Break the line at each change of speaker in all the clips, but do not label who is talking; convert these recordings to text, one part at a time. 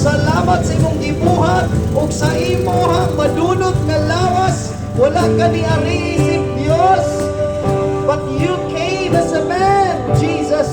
salamat sa imong gibuhat ug sa imong madunot nga lawas. Wala ka ni ari isip Dios, but you came as a man, Jesus.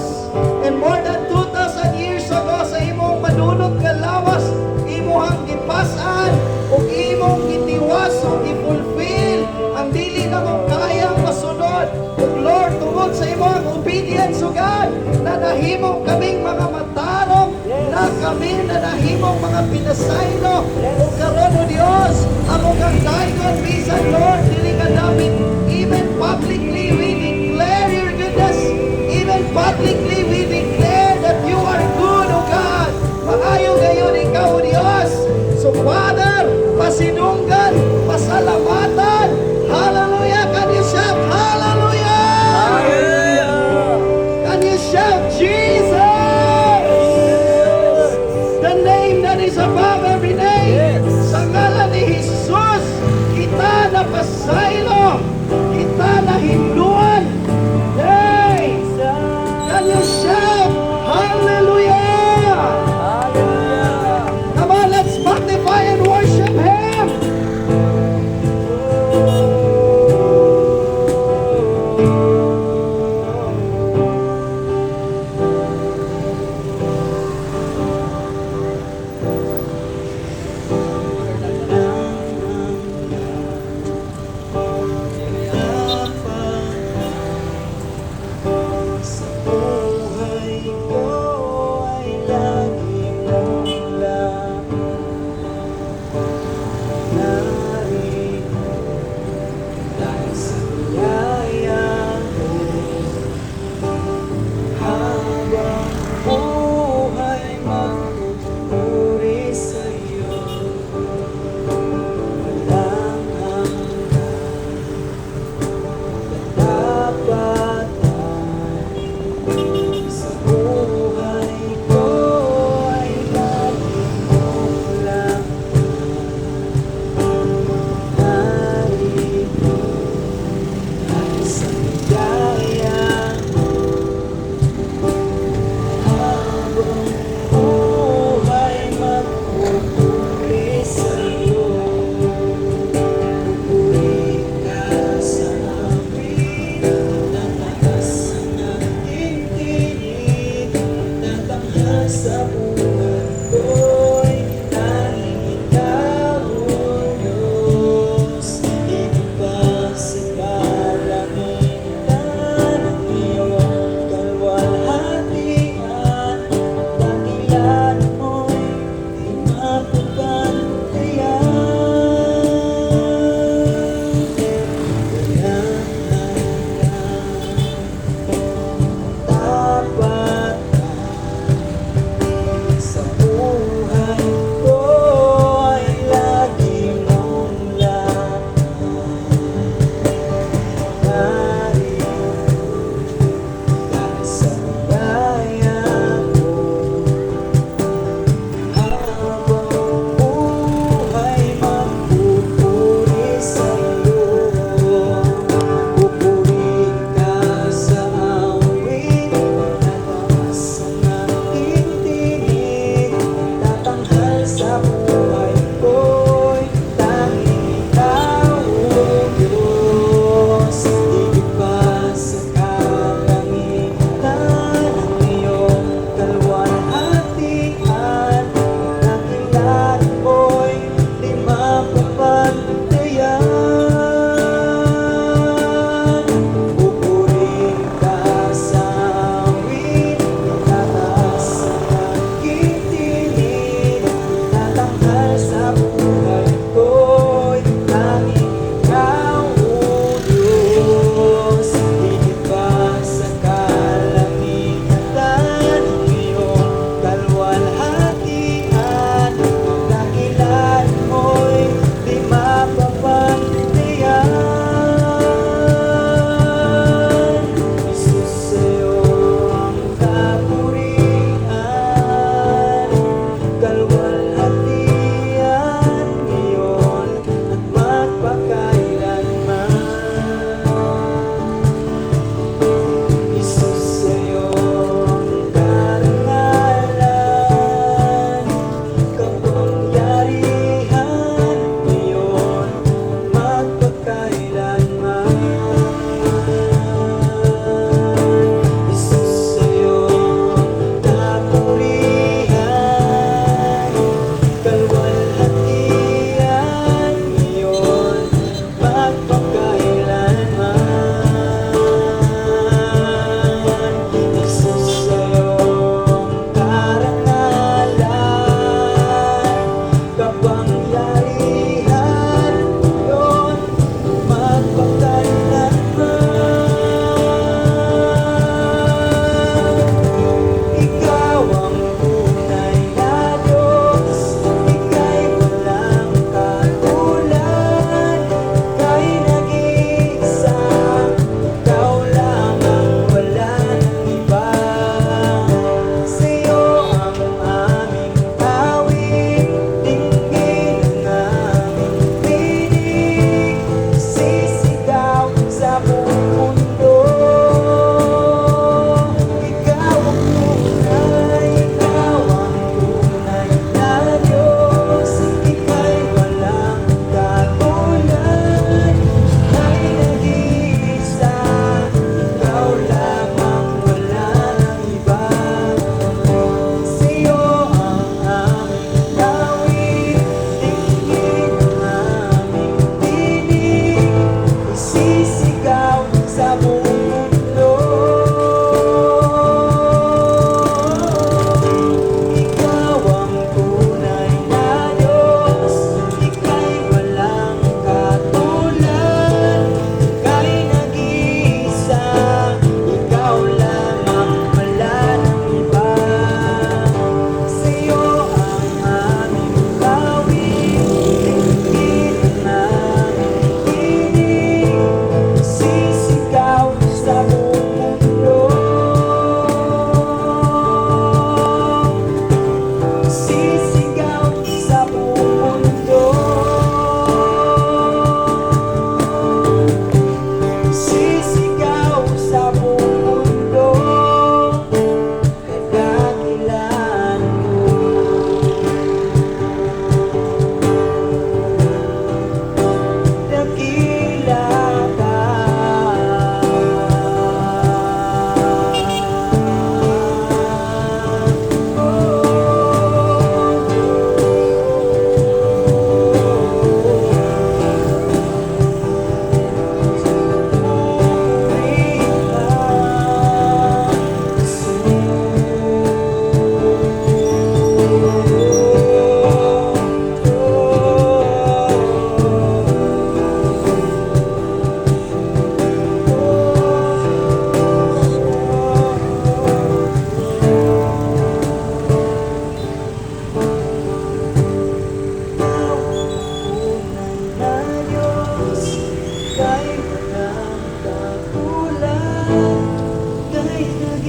And more than 2,000 years ago sa imong madunot nga lawas, imong gipasan ug imong gitiwas ug i-fulfill ang dili na mo kayang masunod. Ug Lord, tungod sa imong obedience, O God, na nahimong kaming mga matarong, na kami na nahimong mga pinasaylo, o karon, O Dios, among kang dayon, bisan Lord, dili ka namin, even publicly we declare your goodness, even publicly we declare that you are good, O God. Maayo gayon ikaw, O Dios. So Father, pasinunggan, pasalamatan, hallelujah. Can you shout hallelujah? Can you shout Jesus? The name that is above every name. Sa ngalan ni Jesus, kita napasaylo, kita nahinduan. Hey! Can you shout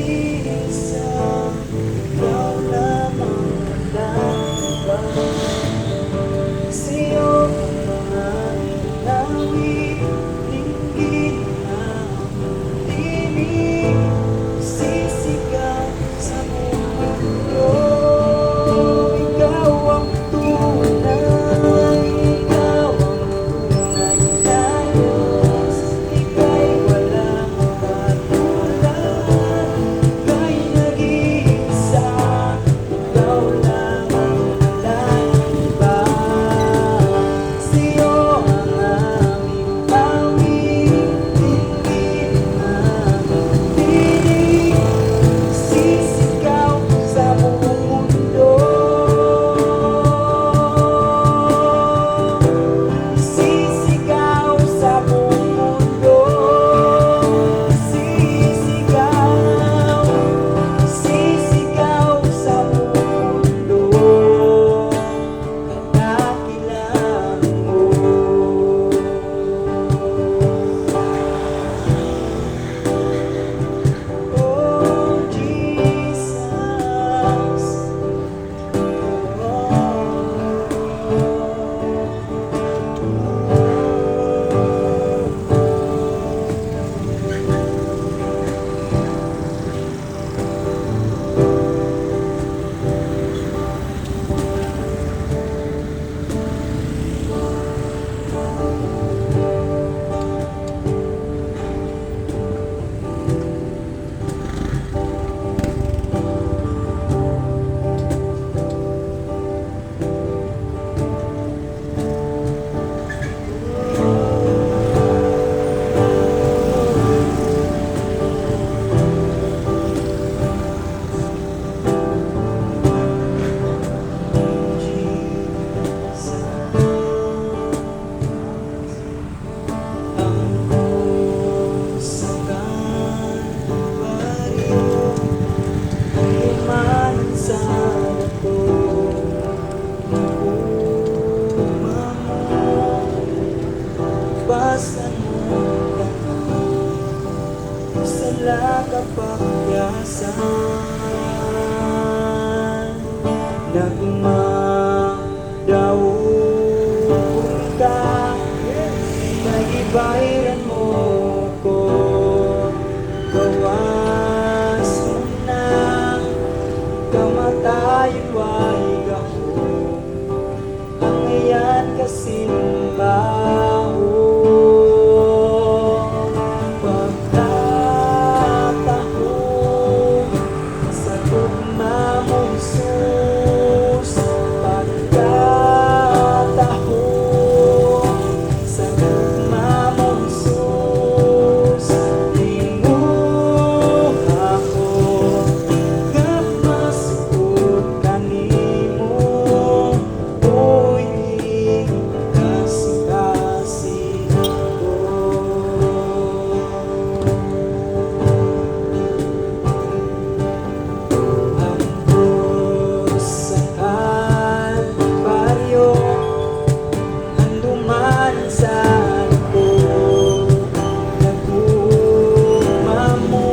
Nag-iisa, ikaw lamang lalakbay. Sa'yo ang aming awit, dinggin ang tinig, sisigaw sa buong mundo. Ikaw ang tunay, ikaw ang tunay na Diyos. Ika'y walang katulad, ika'y nag-iisa, ikaw lamang lalakbay. Sa'yo ang aming awit, dinggin ang tinig, sisigaw sa buong mundo. Sisigaw sa buong mundo. Sisigaw, sisigaw sa buong mundo. Kadakilaan mo. Oh, Jesus. Basan mo sa lakapagyasan, nagmadaog ka, nag-ibairan mo ko, gawas mo na, kamatayan wahig ako, ang iyan kasimbaho. Pagtatahong sa tugma mong Jesus, pagtatahong sa tugma mong Jesus, limuha ko, kapmasukod kanimo, oy kasing-kasing ko. Ang Diyos sa Kalbaryo, ang dumaan sa ko, nagtugma mo,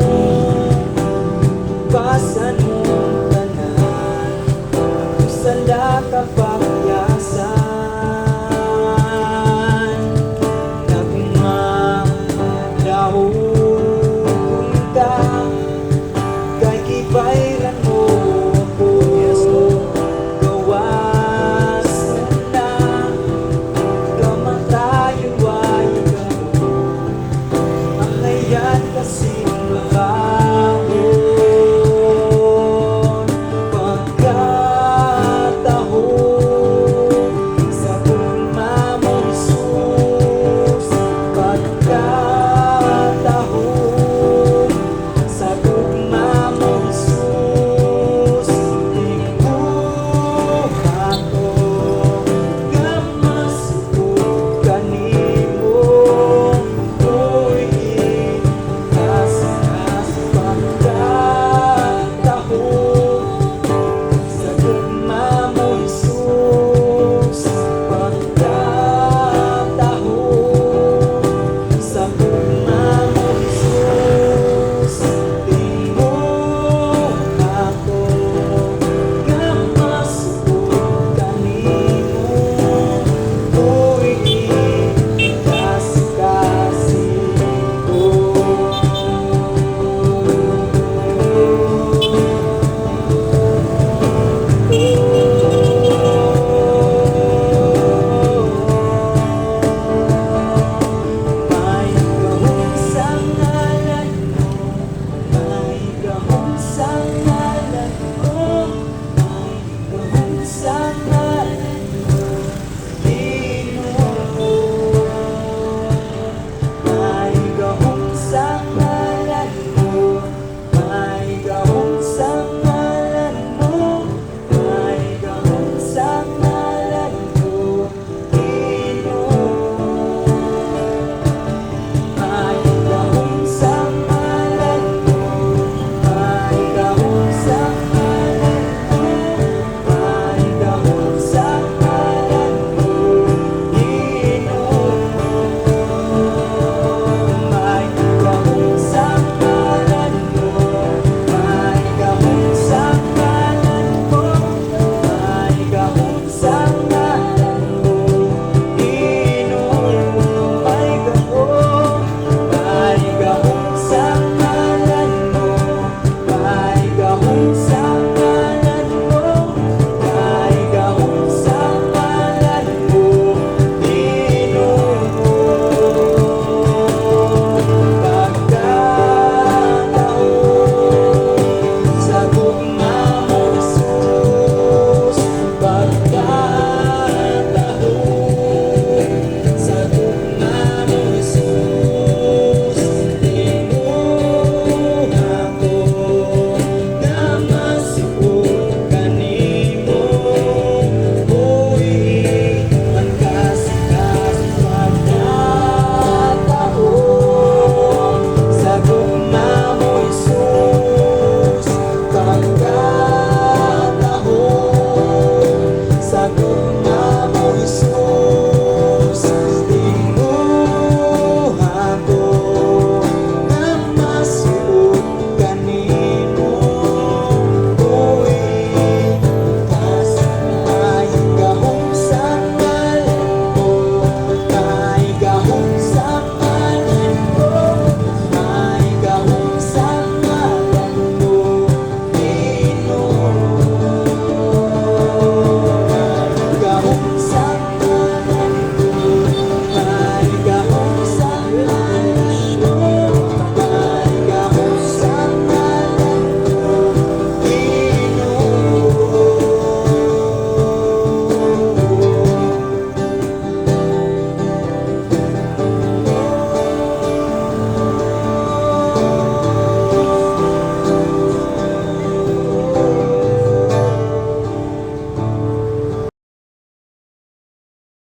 basan mo